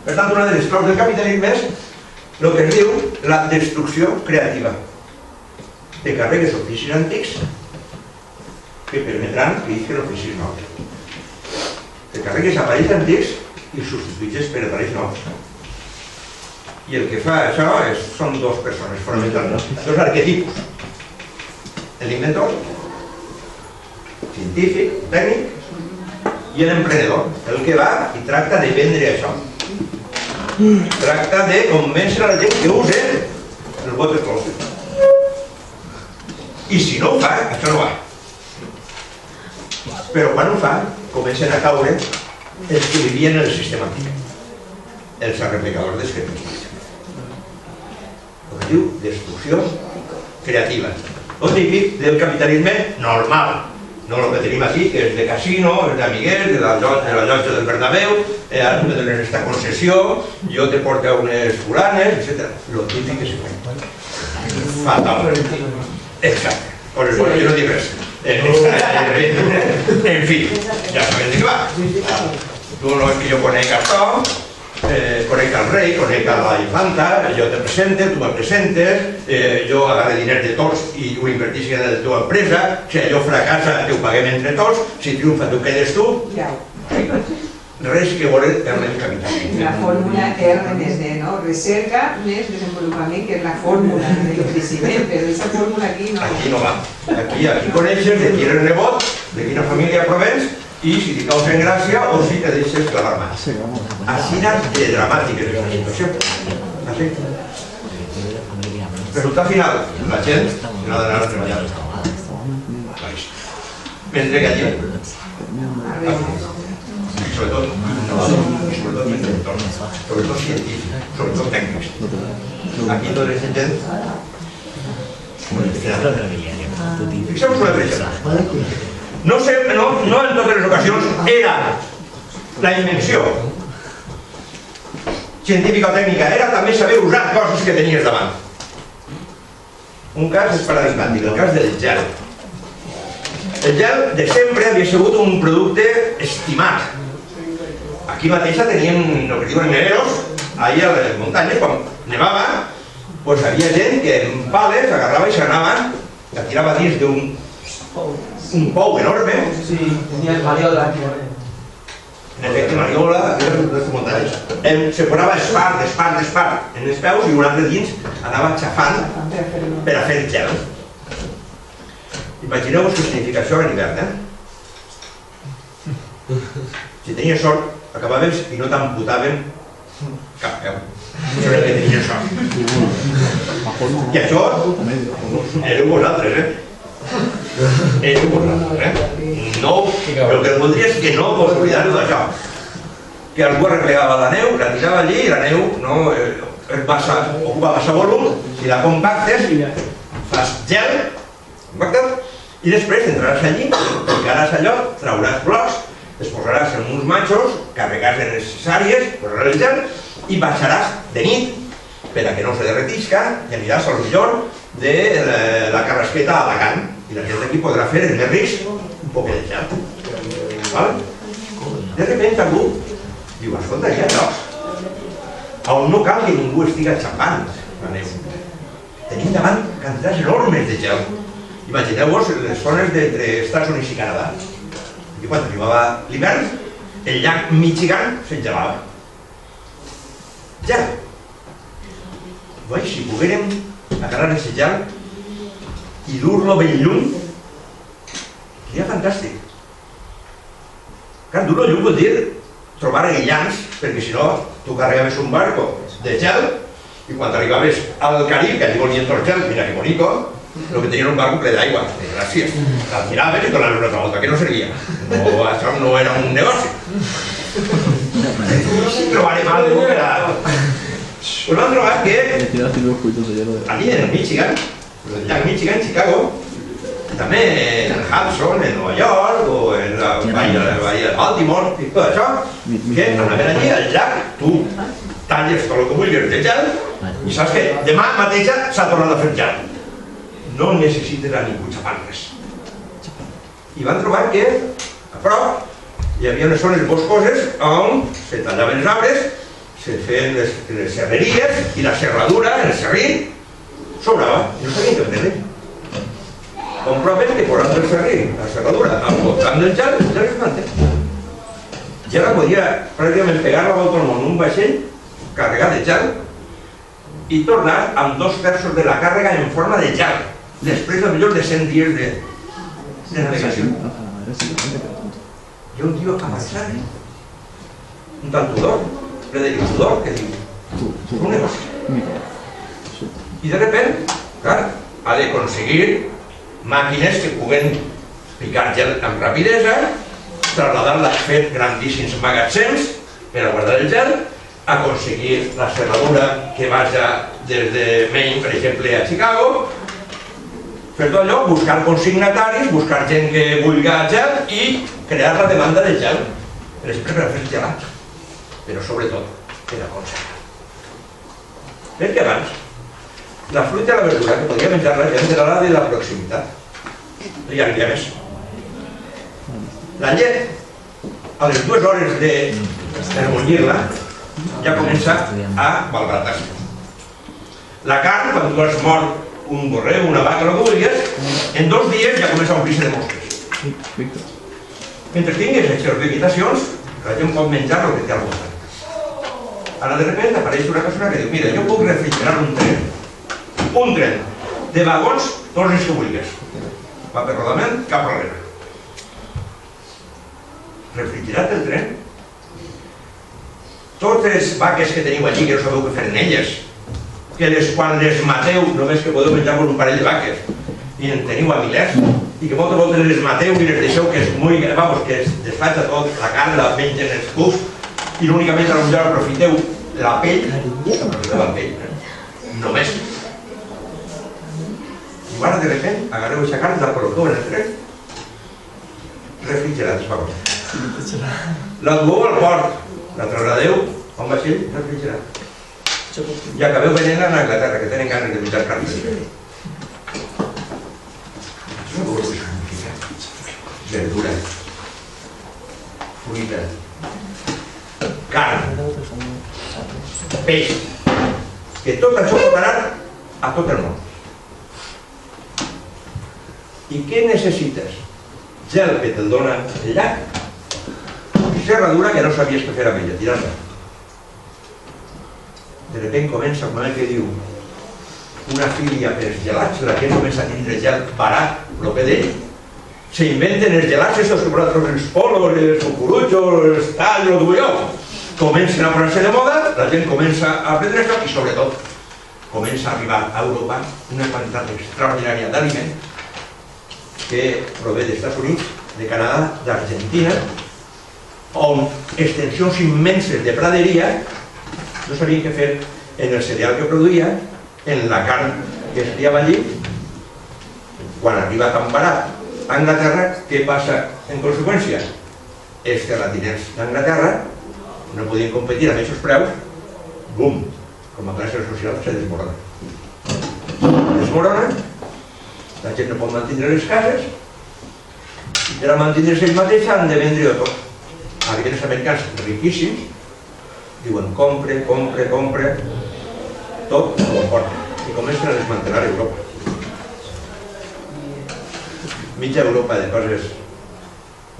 Per tant, una de les claus del capitalisme és el que es diu la destrucció creativa. Te carregues oficis antics que permetran que isquen oficis nous. Te carregues aparells antics i els substituïs per aparells nous. I el que fa això són dues persones fonamentals, dos arquetipus. L'inventor, científic, tècnic, i l'emprenedor, el que va i tracta de vendre això. Tracta de convèncer a la gent que use el water closet. I si no ho fa, això no va. Però quan ho fa, comencen a caure els que vivien en el sistema antic. Els arreplegadors d'esquemes. El que diu destrucció creativa. El típic del capitalisme normal. No el que tenim aquí, que és de casino, és d'amiguers, de la llotja del Bernabéu, ara tu me dones esta concessió, jo te porto a unes fulanes, etc. Lo típic que se fa. Fatal. Exacte. Jo no dic res. En fi, ja sabem de què va. Tu no és que jo conec a Tom, conec al rei, conec a la infanta, jo te presente, tu me presentes, jo agarre diners de tots i ho invertisc en la teva empresa, si allò fracassa te ho paguem entre tots, si triomfa tu quedes tu. Res que volen en el capitalisme. La fórmula R+D, no? Recerca més desenvolupament, que és la fórmula del creixement, però aquesta fórmula aquí no... Aquí no va. Aquí coneixes de qui eres nebot, de quina família provens, i si t'hi causen gràcia o si te deixes clavar mà. Així de dramàtiques és la situació. Així. Resultat final, la gent no ha d'anar a treballar. Mentre que allí, sobretot mentors, sobretot científics, sobretot tècnics. Aquí tota aquesta gent... Fixeu-vos una altra. No en totes les ocasions era la invenció científica o tècnica, era també saber usar coses que tenies davant. Un cas és paradigmàtic, el cas del gel. El gel de sempre havia sigut un producte estimat. Aquí mateix tenien el que diuen neveros, allà a les muntanyes, quan nevava, doncs havia gent que en pales agarrava i s'anava, la tirava dins d'un pou enorme. Sí, tenia el Mariola. En efecte, Mariola, les muntanyes. Se posava espart en els peus i un altre dins anava xafant per a fer gel. Imagineu-vos què significa això en hivern, Si tenies sort, acabaves i no t'amputaven cap peu. Això era que tenies sort. I això éreu vosaltres, Éreu vosaltres, No, el que voldria és que no vos oblidar-vos d'això. Que algú arreplegava la neu, la tirava allí i la neu ocupa massa volum, si la compactes, fas gel, compactes, i després entraràs allí, picaràs allò, trauràs blocs, es posaràs en uns matxos, carregaràs de necessàries, posaràs el gel i baixaràs de nit per a que no se derretisca i aniràs al millor de la carrasqueta a Alacant i la gent d'aquí podrà fer el més risc un poc de gel. De repente algú diu, escolta, hi ha llocs on no cal que ningú estigui xapant la neu. Tenim davant quantitats enormes de gel. Imagineu-vos les zones d'entre Estats Units i Canadà. I quan arribava l'hivern, el llac Michigan s'engelava. Gel. Si poguérem agarrar aquest gel i dur-lo ben lluny, seria fantàstic. Clar, dur-lo lluny vol dir trobar aïllants, perquè si no, tu carregaves un barco de gel i quan arribaves al Carib, que allí volien tot gel, mira que bonico, el que tenien un barco ple d'aigua, gràcies. El tiraves i donaves una altra volta, que no servia. Això no era un negoci. Trobarem alguna cosa per a... Us vam trobar que allí en Michigan, el llac Michigan, Chicago, també en Hudson, en Nova York, o en la bahia de Baltimore, i tot això, que anaven allí al llac, tu talles tot el que vulguis de gel, i saps que demà mateix s'ha tornat a fer gel. No necessites a ningú xapant res. I van trobar que a prop hi havia unes zones boscoses on se tallaven els arbres, se feien les serreries i la serradura, el serrí, sobrava, i no sabien què fer-ne. Comproven que posant el serrí, la serradura, al voltant del gel es manté. Ja la podia pràcticament pegar la volta al món en un vaixell carregat de gel i tornar amb 2/3 de la càrrega en forma de gel, després de millor de 100 dies de navegació. Hi ha un tio a marxar, un tal Tudor, Frederic Tudor, que diu, un negoci. I de repente, clar, ha d'aconseguir màquines que puguen picar gel amb rapidesa, trasladar-la a fer grandíssims magatzems per a guardar el gel, aconseguir la serradura que vaja des de Maine, per exemple, a Chicago, fer tot allò, buscar consignataris, buscar gent que vulgui gel i crear la demanda de gel, després per a fer gelats, però sobretot per a conservar. Perquè abans, la fruita i la verdura que podia menjar la gent era la de la proximitat, no hi havia més. La llet, a les 2 hores de bullir-la, ja comença a malbaratar-se. La carn, quan tu has mort un borreu, una vaca, el que vulguis, en 2 dies ja comença a omplir-se de mosques. Mentre tingues aquestes vegetacions, la gent pot menjar el que té al voltant. Ara de repente apareix una persona que diu, mira, jo puc refrigerar un tren de vagons, tots els que vulguis. Va per rodament, cap problema. Refrigerat el tren, totes les vaques que teniu allí, que no sabeu què fer en elles, que quan les mateu només que podeu menjar un parell de vaques, i en teniu a milers, i que moltes voltes les mateu i les deixeu que es desfatxa tot, la carn la mengen els cucs, i únicament potser aprofiteu la pell, només. I ara de repente agarreu aquesta carn, la col·loqueu en el tren, refrigerat els vagons. La dueu al port, la trasladeu a un vaixell refrigerat. I acabeu venent-la a Anglaterra, que tenen ganes de menjar carn. Això no vol significar verdura, fruita, carn, peix, que tot això pot anar a tot el món. I què necessites? Gel que te'l dona el llac, serradura que no sabies què fer amb ella, tirant-la. De repente comença un moment que diu una filia per els gelats, la gent comença a tindre gel barat, proper d'ell. S'inventen els gelats, estos que vosaltres els polos, els cucuruchos, els talls, el que vulgueu. Comencen a posar-se de moda, la gent comença a prendre això i sobretot comença a arribar a Europa una quantitat extraordinària d'aliment que prové dels Estats Units, de Canadà, d'Argentina, on extensions immenses de praderia no sabien què fer en el cereal que produïa, en la carn que es criava allí. Quan arriba tan barat a Anglaterra, què passa en conseqüència? Els terratinents d'Anglaterra no podien competir amb aquests preus, bum, com a classe social se desmorona. Desmorona, la gent no pot mantenir les cases i per a mantenir-se ells mateixos han de vendre tot. Arriben els americans riquíssims, diuen compre, tot ho porten i comencen a desmantelar Europa. Mitja Europa de coses,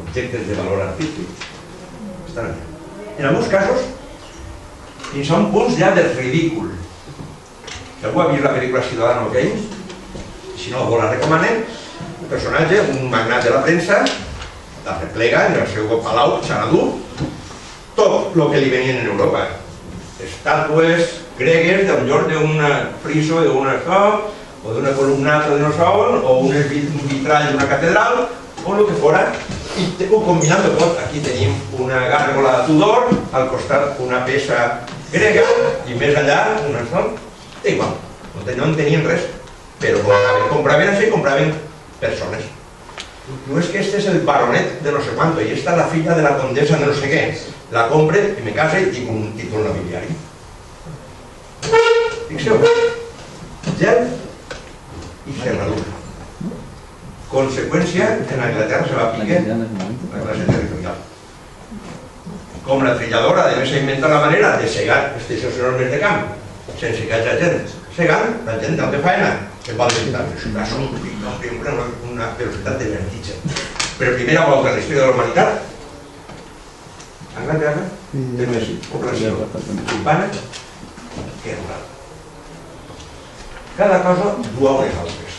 objectes de valor artístic, estan allà. En alguns casos, fins a un punt ja del ridícul. Si algú ha vist la pel·lícula Ciudadano Kane, si no la recomanen, un personatge, un magnat de la premsa, la replega en el seu palau, Xanadu, tot el que li venien en Europa. Estàtues gregues d'un friso, d'un això, o d'una columnata de no sol, o un vitrall d'una catedral, o el que fora, i ho combinant tot. Aquí tenim una gàrgola de Tudor, al costat una peça grega, i més allà una sol. Igual, no en tenien res, però compraven això i compraven persones. No és que este és el baronet de no sé quanto, i esta la filla de la condesa de no sé què. La compre i me case i tinc un títol nobiliari. Fixeu, gel i serradura. Conseqüència, en Anglaterra se va picar la classe territorial. com la trilladora, a més s'ha inventat la manera de segar els teixos enormes de camp, sense que hagi gent segant, la gent del de faena, que pot visitar. Això implica una velocitat de vertigen. Per primera volta en la història de la humanitat, Anglaterra té més població urbana que rural. Cada cosa duu a les altres.